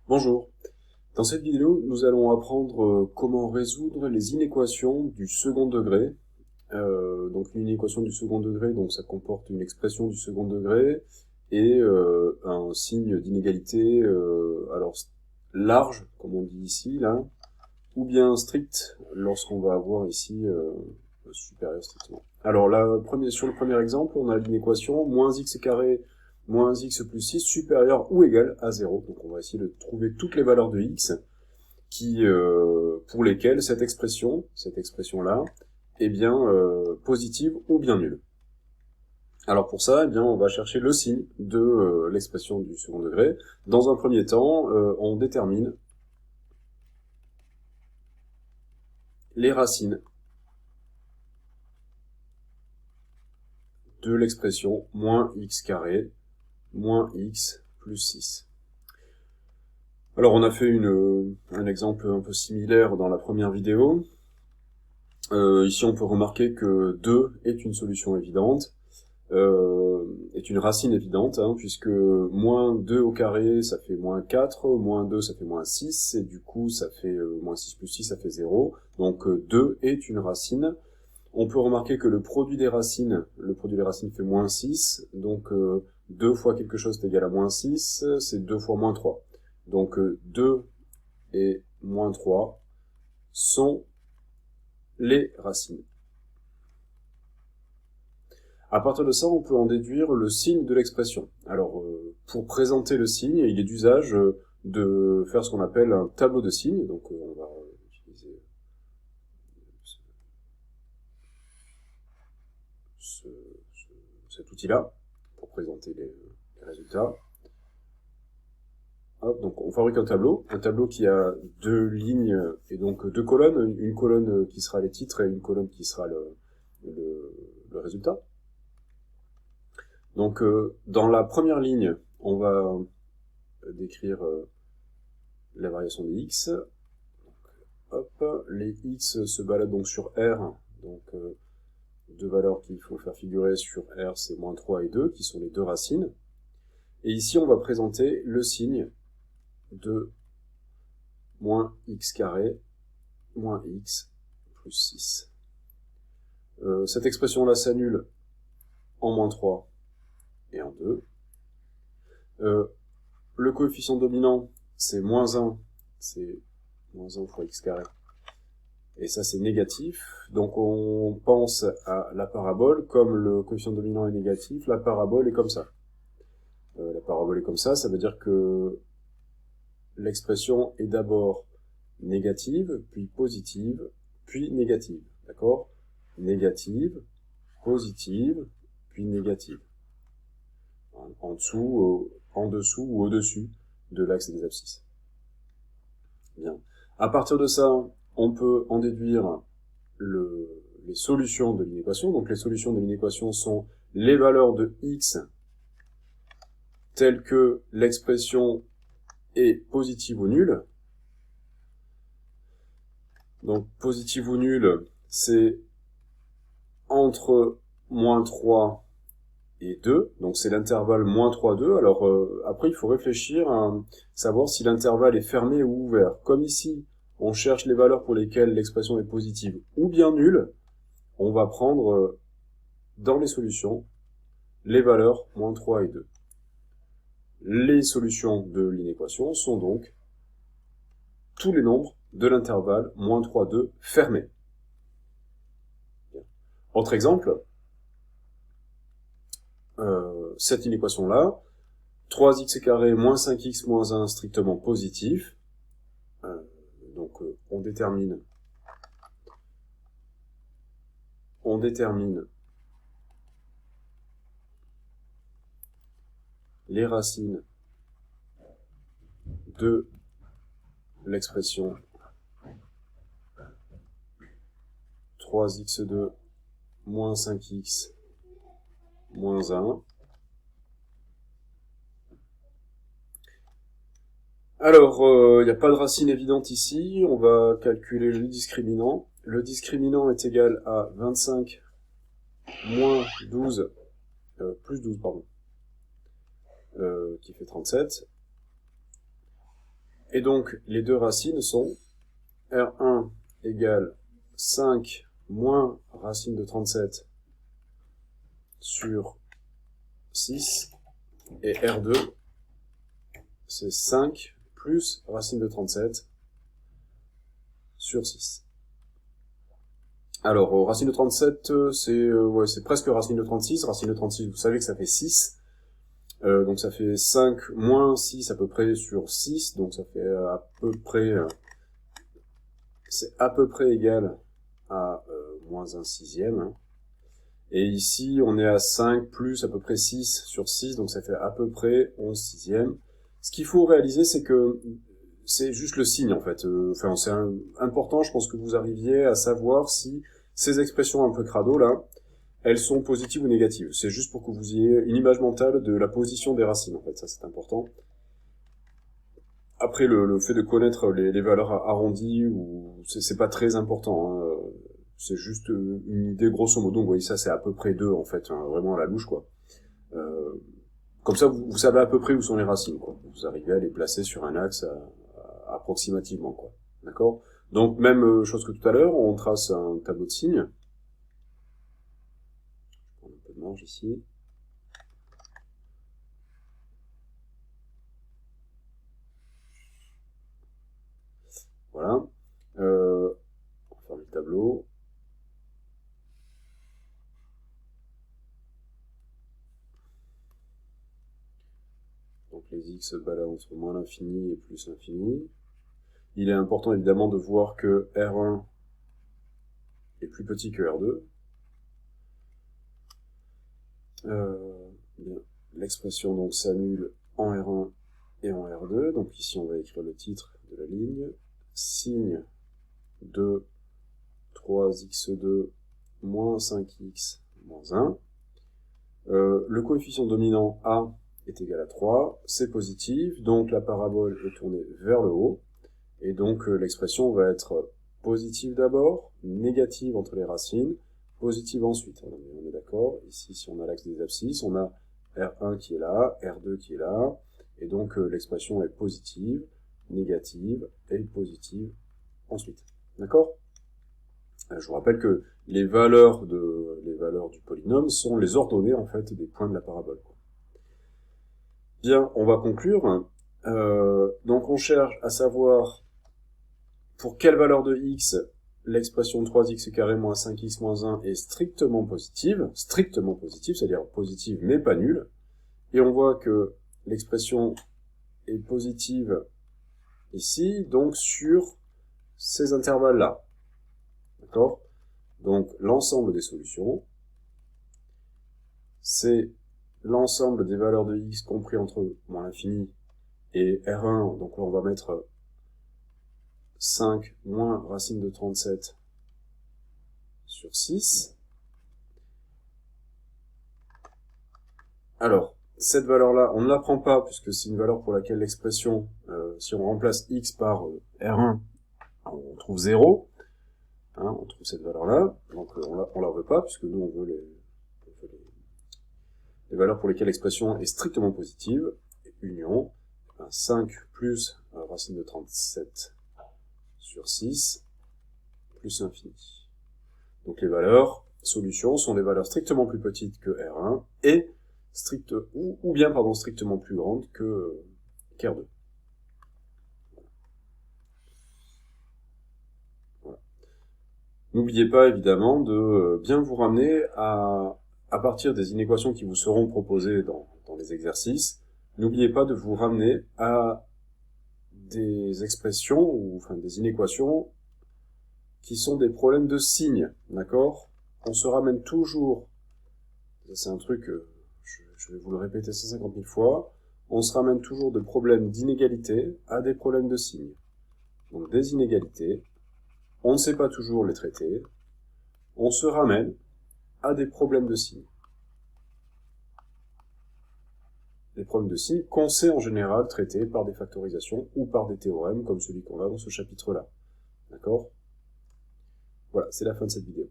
Bonjour. Dans cette vidéo, nous allons apprendre comment résoudre les inéquations du second degré. Donc une inéquation du second degré, donc ça comporte une expression du second degré et un signe d'inégalité, alors large, comme on dit ici, là, ou bien strict, lorsqu'on va avoir ici supérieur strictement. Alors là, sur le premier exemple, on a l'inéquation moins x carré moins x plus 6 supérieur ou égal à 0. Donc on va essayer de trouver toutes les valeurs de x pour lesquelles cette expression-là, est bien positive ou bien nulle. Alors pour ça, eh bien, on va chercher le signe de l'expression du second degré. Dans un premier temps, on détermine les racines de l'expression moins x carré moins x plus 6. Alors on a fait un exemple un peu similaire dans la première vidéo. Ici on peut remarquer que 2 est une solution évidente, est une racine évidente, puisque moins 2 au carré ça fait moins 4, moins 2 ça fait moins 6, et du coup ça fait moins 6 plus 6 ça fait 0, donc 2 est une racine. On peut remarquer que le produit des racines fait moins 6, donc 2 fois quelque chose est égal à moins 6, c'est 2 fois moins 3. Donc 2 et moins 3 sont les racines. À partir de ça, on peut en déduire le signe de l'expression. Alors, pour présenter le signe, il est d'usage de faire ce qu'on appelle un tableau de signes. Donc, on va utiliser cet outil-là pour présenter les résultats. Hop, donc on fabrique un tableau qui a deux lignes et donc deux colonnes, une colonne qui sera les titres et une colonne qui sera le résultat. Donc dans la première ligne, on va décrire la variation des x. Donc, hop, les x se baladent donc sur R, donc deux valeurs qu'il faut faire figurer sur R, c'est moins 3 et 2, qui sont les deux racines. Et ici, on va présenter le signe de moins x carré moins x plus 6. Cette expression-là s'annule en moins 3 et en 2. Le coefficient dominant, c'est moins 1, c'est moins 1 fois x carré. Et ça, c'est négatif. Donc, on pense à la parabole. Comme le coefficient dominant est négatif, la parabole est comme ça. La parabole est comme ça veut dire que l'expression est d'abord négative, puis positive, puis négative. D'accord ? Négative, positive, puis négative. En dessous, en dessous ou au-dessus de l'axe des abscisses. Bien. À partir de ça, on peut en déduire les solutions de l'inéquation. Donc les solutions de l'inéquation sont les valeurs de x telles que l'expression est positive ou nulle. Donc positive ou nulle, c'est entre moins 3 et 2, donc c'est l'intervalle moins 3, 2. Alors après, il faut réfléchir à savoir si l'intervalle est fermé ou ouvert. Comme ici, on cherche les valeurs pour lesquelles l'expression est positive ou bien nulle, on va prendre dans les solutions les valeurs moins 3 et 2. Les solutions de l'inéquation sont donc tous les nombres de l'intervalle moins 3, 2 fermés. Autre exemple, cette inéquation-là, 3x carré moins 5x moins 1 strictement positif. Donc on détermine les racines de l'expression 3x2 moins 5x moins 1. Alors, il n'y a pas de racine évidente ici, on va calculer le discriminant. Le discriminant est égal à 25 moins 12, plus 12, pardon, qui fait 37. Et donc, les deux racines sont R1 égale 5 moins racine de 37 sur 6, et R2, c'est 5 plus racine de 37 sur 6. Alors, racine de 37, c'est presque racine de 36. Racine de 36, vous savez que ça fait 6. Donc ça fait 5 moins 6 à peu près sur 6. Donc ça fait à peu près... c'est à peu près égal à moins 1 sixième. Hein. Et ici, on est à 5 plus à peu près 6 sur 6. Donc ça fait à peu près 11 sixièmes. Ce qu'il faut réaliser, c'est que c'est juste le signe, en fait. C'est important, je pense que vous arriviez à savoir si ces expressions un peu crado, là, elles sont positives ou négatives. C'est juste pour que vous ayez une image mentale de la position des racines, en fait. Ça, c'est important. Après, le fait de connaître les valeurs arrondies, c'est pas très important. Hein. C'est juste une idée grosso modo. Vous voyez, ça, c'est à peu près 2, en fait. Hein, vraiment à la louche, quoi. Comme ça, vous savez à peu près où sont les racines, quoi. Vous arrivez à les placer sur un axe approximativement, quoi. D'accord ? Donc, même chose que tout à l'heure, on trace un tableau de signes. Je prends un peu de marge ici. Voilà. On va fermer le tableau. Donc, les x se baladent entre moins l'infini et plus l'infini. Il est important, évidemment, de voir que R1 est plus petit que R2. L'expression donc s'annule en R1 et en R2. Donc ici, on va écrire le titre de la ligne. Signe de 3x2 moins 5x moins 1. Le coefficient dominant A est égal à 3. C'est positif, donc la parabole est tournée vers le haut. Et donc l'expression va être positive d'abord, négative entre les racines, positive ensuite. On est d'accord. Ici, si on a l'axe des abscisses, on a R1 qui est là, R2 qui est là, et donc l'expression est positive, négative et positive ensuite. D'accord ? Je vous rappelle que les valeurs du polynôme sont les ordonnées en fait des points de la parabole. Bien, on va conclure. Donc on cherche à savoir pour quelle valeur de x l'expression 3x carré moins 5x moins 1 est strictement positive, c'est-à-dire positive mais pas nulle, et on voit que l'expression est positive ici, donc sur ces intervalles-là. D'accord ? Donc l'ensemble des solutions, c'est l'ensemble des valeurs de x compris entre moins l'infini et R1, donc là on va mettre 5 moins racine de 37 sur 6. Alors, cette valeur-là, on ne la prend pas, puisque c'est une valeur pour laquelle l'expression, si on remplace x par R1, on trouve 0. Hein, on trouve cette valeur-là, donc on la veut pas, puisque nous on veut les valeurs pour lesquelles l'expression est strictement positive. Union, 5 plus racine de 37 sur 6, plus l'infini. Donc les valeurs solutions sont des valeurs strictement plus petites que R1 et strictement plus grandes que R2. Voilà. N'oubliez pas évidemment de bien vous ramener à partir des inéquations qui vous seront proposées dans les exercices, n'oubliez pas de vous ramener à des expressions, ou enfin des inéquations, qui sont des problèmes de signes, d'accord ? On se ramène toujours, c'est un truc, je vais vous le répéter 150 000 fois, on se ramène toujours de problèmes d'inégalité à des problèmes de signes. Donc des inégalités, on ne sait pas toujours les traiter, on se ramène à des problèmes de signes. Des problèmes de signes qu'on sait en général traiter par des factorisations ou par des théorèmes comme celui qu'on a dans ce chapitre-là. D'accord ? Voilà, c'est la fin de cette vidéo.